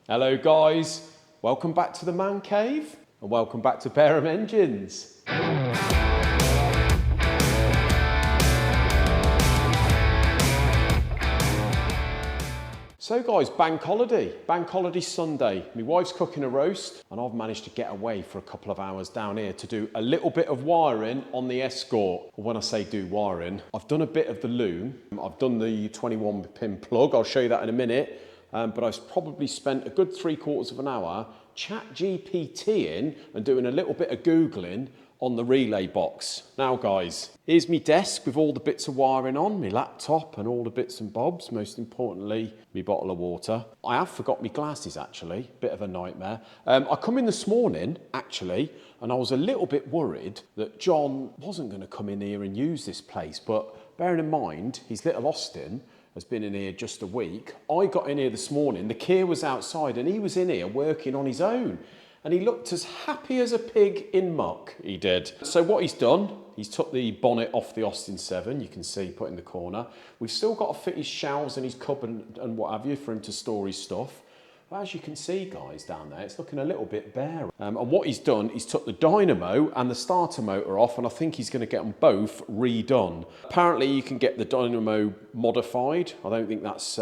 Hello guys, welcome back to the Man Cave and welcome back to Bareham Engines. So guys, bank holiday Sunday. My wife's cooking a roast and I've managed to get away for a couple of hours down here to do a little bit of wiring on the Escort. When I say do wiring, I've done a bit of the Loom. I've done the 21 pin plug, I'll show you that in a minute. But I've probably spent a good 3/4 of an hour chat GPTing and doing a little bit of Googling on the relay box. Now guys, here's my desk with all the bits of wiring on, my laptop and all the bits and bobs, most importantly, my bottle of water. I have forgot my glasses actually, bit of a nightmare. I come in this morning actually, and I was a little bit worried that John wasn't going to come in here and use this place, but bearing in mind, his little Austin has been in here just a week. I got in here this morning, the Kia was outside and he was in here working on his own. And he looked as happy as a pig in muck, he did. So what he's done, he's took the bonnet off the Austin 7, you can see put in the corner. We've still got to fit his shelves and his cupboard and what have you for him to store his stuff. But as you can see guys down there, it's looking a little bit bare. And what he's done, he's took the dynamo and the starter motor off, and I think he's going to get them both redone. Apparently you can get the dynamo modified. I don't think that's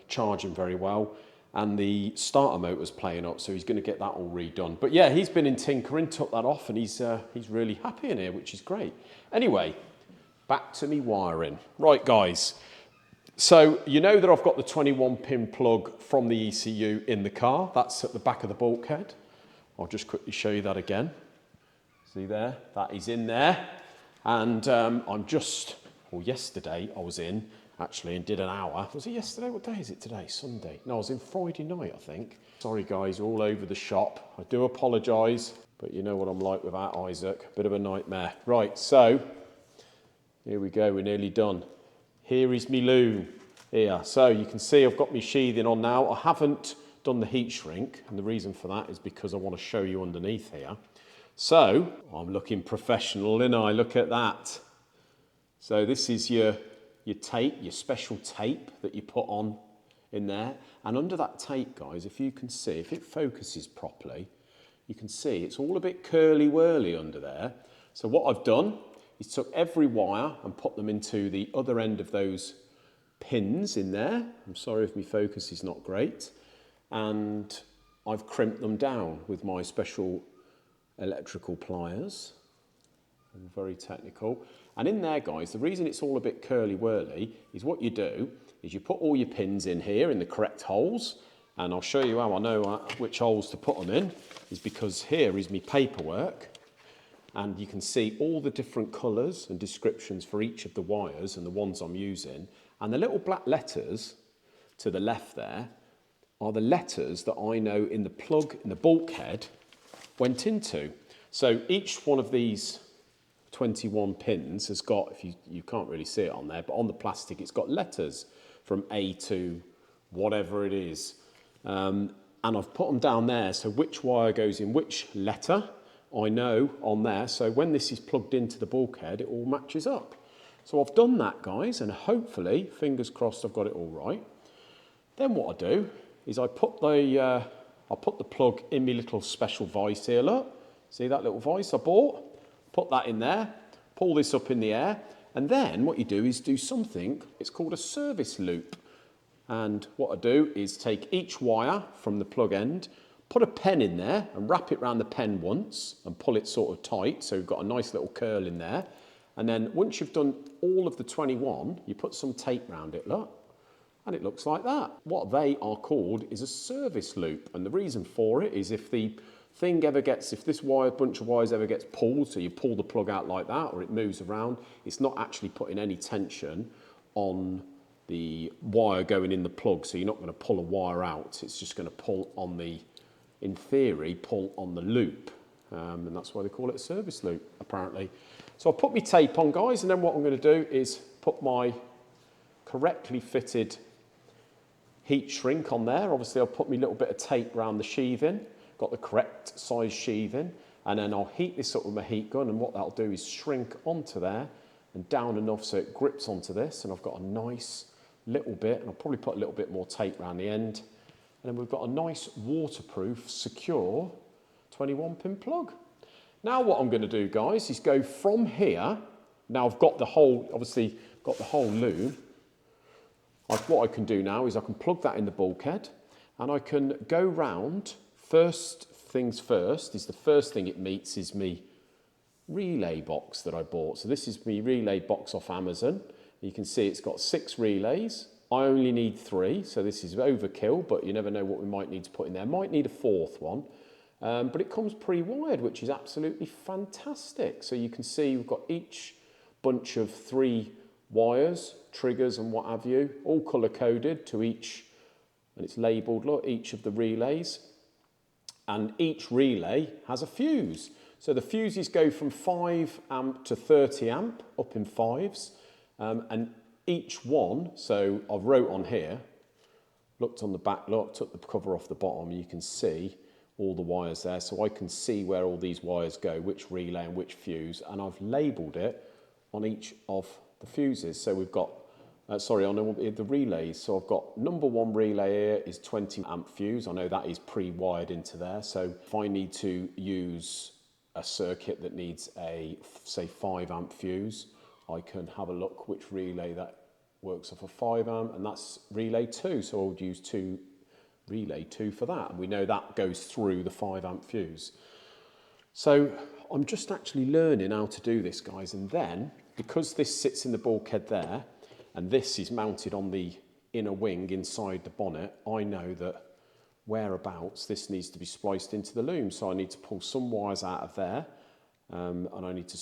charging very well. And the starter motor's playing up, so he's going to get that all redone. But yeah, he's been in tinkering, took that off, and he's really happy in here, which is great. Anyway, back to me wiring. Right guys, so you know that I've got the 21 pin plug from the ECU in the car. That's at the back of the bulkhead. I'll just quickly show you that again. See there, that is in there. And yesterday I was in actually and did an hour. Was it yesterday? What day is it today? Sunday. No, I was in Friday night, I think. Sorry guys, all over the shop. I do apologise, but you know what I'm like without Isaac. Bit of a nightmare. Right, so here we go, we're nearly done. Here is me Loom. Here, so you can see I've got my sheathing on now. I haven't done the heat shrink, and the reason for that is because I want to show you underneath here. So, I'm looking professional, and I look at that. So this is your tape, your special tape that you put on in there. And under that tape, guys, if you can see, if it focuses properly, you can see it's all a bit curly-whirly under there. So what I've done is took every wire and put them into the other end of those pins in there. I'm sorry if my focus is not great. And I've crimped them down with my special electrical pliers. I'm very technical. And in there, guys, the reason it's all a bit curly-whirly is what you do is you put all your pins in here in the correct holes. And I'll show you how I know which holes to put them in, is because here is my paperwork. And you can see all the different colours and descriptions for each of the wires and the ones I'm using. And the little black letters to the left there are the letters that I know in the plug, in the bulkhead, went into. So each one of these 21 pins has got, if you can't really see it on there, but on the plastic it's got letters from A to whatever it is. And I've put them down there, so which wire goes in which letter, I know on there, so when this is plugged into the bulkhead, it all matches up. So I've done that, guys, and hopefully, fingers crossed, I've got it all right. Then what I do is I put the plug in my little special vise here, look. See that little vise I bought? Put that in there, pull this up in the air, and then what you do is do something, it's called a service loop. And what I do is take each wire from the plug end, put a pen in there and wrap it around the pen once and pull it sort of tight so you've got a nice little curl in there. And then once you've done all of the 21, you put some tape around it, look, and it looks like that. What they are called is a service loop. And the reason for it is if the thing ever gets, if this bunch of wires ever gets pulled, so you pull the plug out like that or it moves around, it's not actually putting any tension on the wire going in the plug. So you're not going to pull a wire out. It's just going to pull on the, in theory, pull on the loop. And that's why they call it a service loop, apparently. So I'll put my tape on, guys, and then what I'm going to do is put my correctly fitted heat shrink on there. Obviously, I'll put my little bit of tape around the sheathing, got the correct size sheathing, and then I'll heat this up with my heat gun, and what that'll do is shrink onto there and down enough so it grips onto this, and I've got a nice little bit, and I'll probably put a little bit more tape around the end, And then we've got a nice waterproof, secure 21-pin plug. Now what I'm going to do, guys, is go from here. Now I've got the whole, obviously got the whole loom. What I can do now is I can plug that in the bulkhead and I can go round. First things first is the first thing it meets is me relay box that I bought. So this is my relay box off Amazon. You can see it's got 6 relays. I only need 3, so this is overkill, but you never know what we might need to put in there. Might need a 4th one, but it comes pre-wired, which is absolutely fantastic. So you can see we've got each bunch of 3 wires, triggers and what have you, all colour-coded to each, and it's labelled, look, each of the relays. And each relay has a fuse. So the fuses go from 5 amp to 30 amp, up in 5s, and each one, so I've wrote on here, looked on the back, look, took the cover off the bottom, you can see all the wires there, so I can see where all these wires go, which relay and which fuse, and I've labelled it on each of the fuses. So we've got, on the relays, so I've got number 1 relay here is 20 amp fuse. I know that is pre-wired into there, so if I need to use a circuit that needs a, say, 5 amp fuse, I can have a look which relay that works off a 5 amp, and that's relay 2, so I would use relay 2 for that, and we know that goes through the 5 amp fuse. So I'm just actually learning how to do this, guys, and then because this sits in the bulkhead there and this is mounted on the inner wing inside the bonnet, I know that whereabouts this needs to be spliced into the loom, so I need to pull some wires out of there, and I need to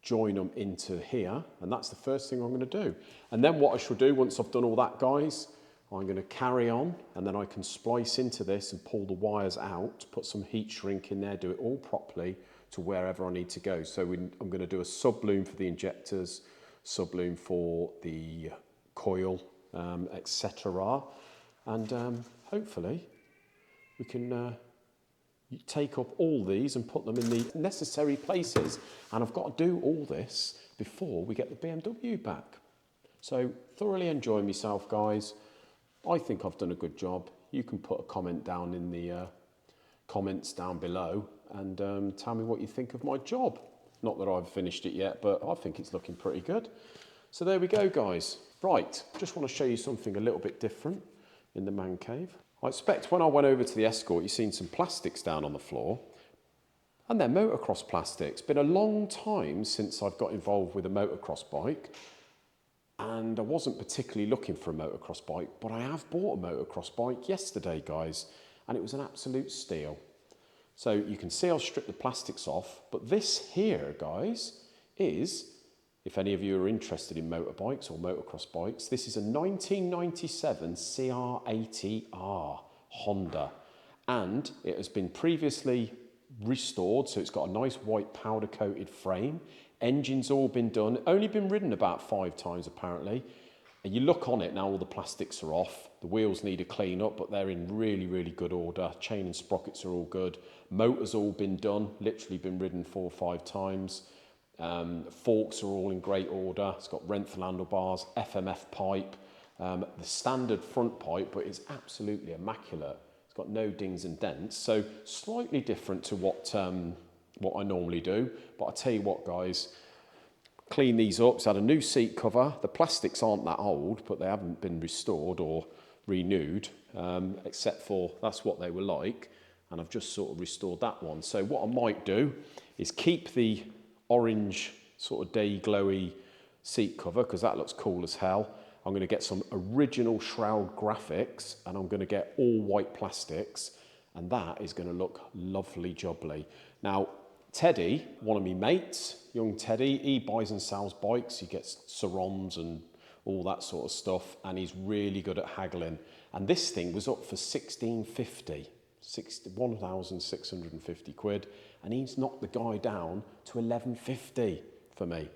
join them into here, and that's the first thing I'm going to do. And then what I shall do once I've done all that, guys, I'm going to carry on, and then I can splice into this and pull the wires out, put some heat shrink in there, do it all properly to wherever I need to go. So I'm going to do a sub loom for the injectors, sub loom for the coil, etc. And hopefully we can take up all these and put them in the necessary places. And I've got to do all this before we get the BMW back. So thoroughly enjoy myself, guys. I think I've done a good job. You can put a comment down in the comments down below and tell me what you think of my job. Not that I've finished it yet, but I think it's looking pretty good. So there we go, guys. Right, just want to show you something a little bit different in the man cave. I expect when I went over to the Escort, you've seen some plastics down on the floor, and they're motocross plastics. Been a long time since I've got involved with a motocross bike, and I wasn't particularly looking for a motocross bike, but I have bought a motocross bike yesterday, guys, and it was an absolute steal. So you can see I'll strip the plastics off, but this here, guys, is, if any of you are interested in motorbikes or motocross bikes, this is a 1997 CR80R Honda, and it has been previously restored, so it's got a nice white powder coated frame. Engine's all been done, only been ridden about 5 times apparently. And you look on it now, all the plastics are off. The wheels need a clean up, but they're in really, really good order. Chain and sprockets are all good. Motor's all been done, literally been ridden 4 or 5 times. Forks are all in great order. It's got Renthal handlebars, FMF pipe, the standard front pipe, but it's absolutely immaculate. It's got no dings and dents, so slightly different to what I normally do. But I tell you what, guys, clean these up. It's had a new seat cover. The plastics aren't that old, but they haven't been restored or renewed, except for that's what they were like, and I've just sort of restored that one. So what I might do is keep the orange sort of day glowy seat cover, because that looks cool as hell. I'm going to get some original shroud graphics, and I'm going to get all white plastics, and that is going to look lovely jubbly. Now Teddy, one of my mates, young Teddy, he buys and sells bikes. He gets Sarons and all that sort of stuff, and he's really good at haggling. And this thing was up for 1,650 quid, and he's knocked the guy down to 1,150 for me.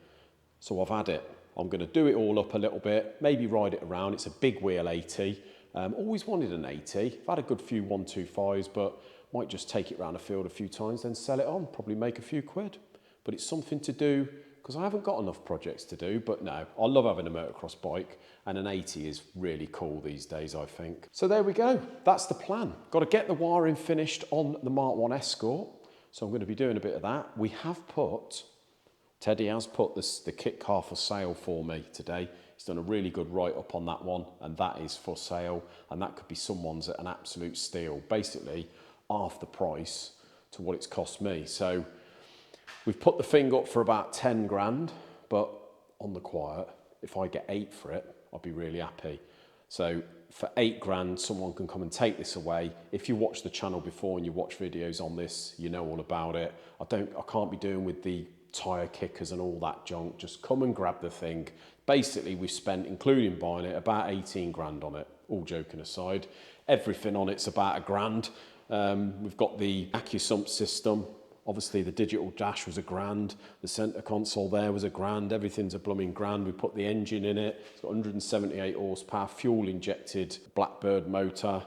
So I've had it. I'm going to do it all up a little bit, maybe ride it around. It's a big wheel 80. Always wanted an 80. I've had a good few 125s, but might just take it around the field a few times, then sell it on, probably make a few quid. But it's something to do because I haven't got enough projects to do, but no, I love having a motocross bike, and an 80 is really cool these days, I think. So there we go, that's the plan. Got to get the wiring finished on the Mark 1 Escort, so I'm going to be doing a bit of that. We have put, Teddy has put the kit car for sale for me today. He's done a really good write-up on that one, and that is for sale, and that could be someone's at an absolute steal, basically half the price to what it's cost me. So we've put the thing up for about 10 grand, but on the quiet, if I get 8 for it, I'll be really happy. So for 8 grand, someone can come and take this away. If you watch the channel before and you watch videos on this, you know all about it. I can't be doing with the tyre kickers and all that junk. Just come and grab the thing. Basically, we've spent, including buying it, about 18 grand on it, all joking aside. Everything on it's about a grand. We've got the AccuSump system. Obviously, the digital dash was a grand. The centre console there was a grand. Everything's a blooming grand. We put the engine in it. It's got 178 horsepower, fuel-injected Blackbird motor.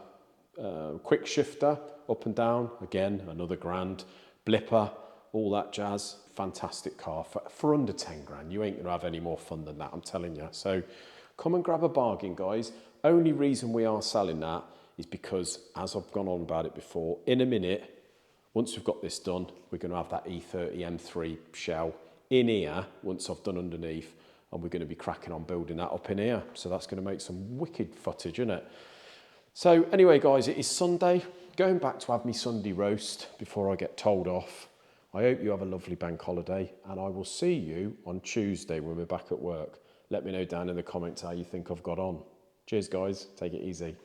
Quick shifter, up and down, again, another grand. Blipper, all that jazz. Fantastic car for under 10 grand. You ain't going to have any more fun than that, I'm telling you. So come and grab a bargain, guys. Only reason we are selling that is because, as I've gone on about it before, in a minute, once we've got this done, we're going to have that E30 M3 shell in here once I've done underneath, and we're going to be cracking on building that up in here. So that's going to make some wicked footage, isn't it? So anyway, guys, it is Sunday. Going back to have me Sunday roast before I get told off. I hope you have a lovely bank holiday, and I will see you on Tuesday when we're back at work. Let me know down in the comments how you think I've got on. Cheers, guys. Take it easy.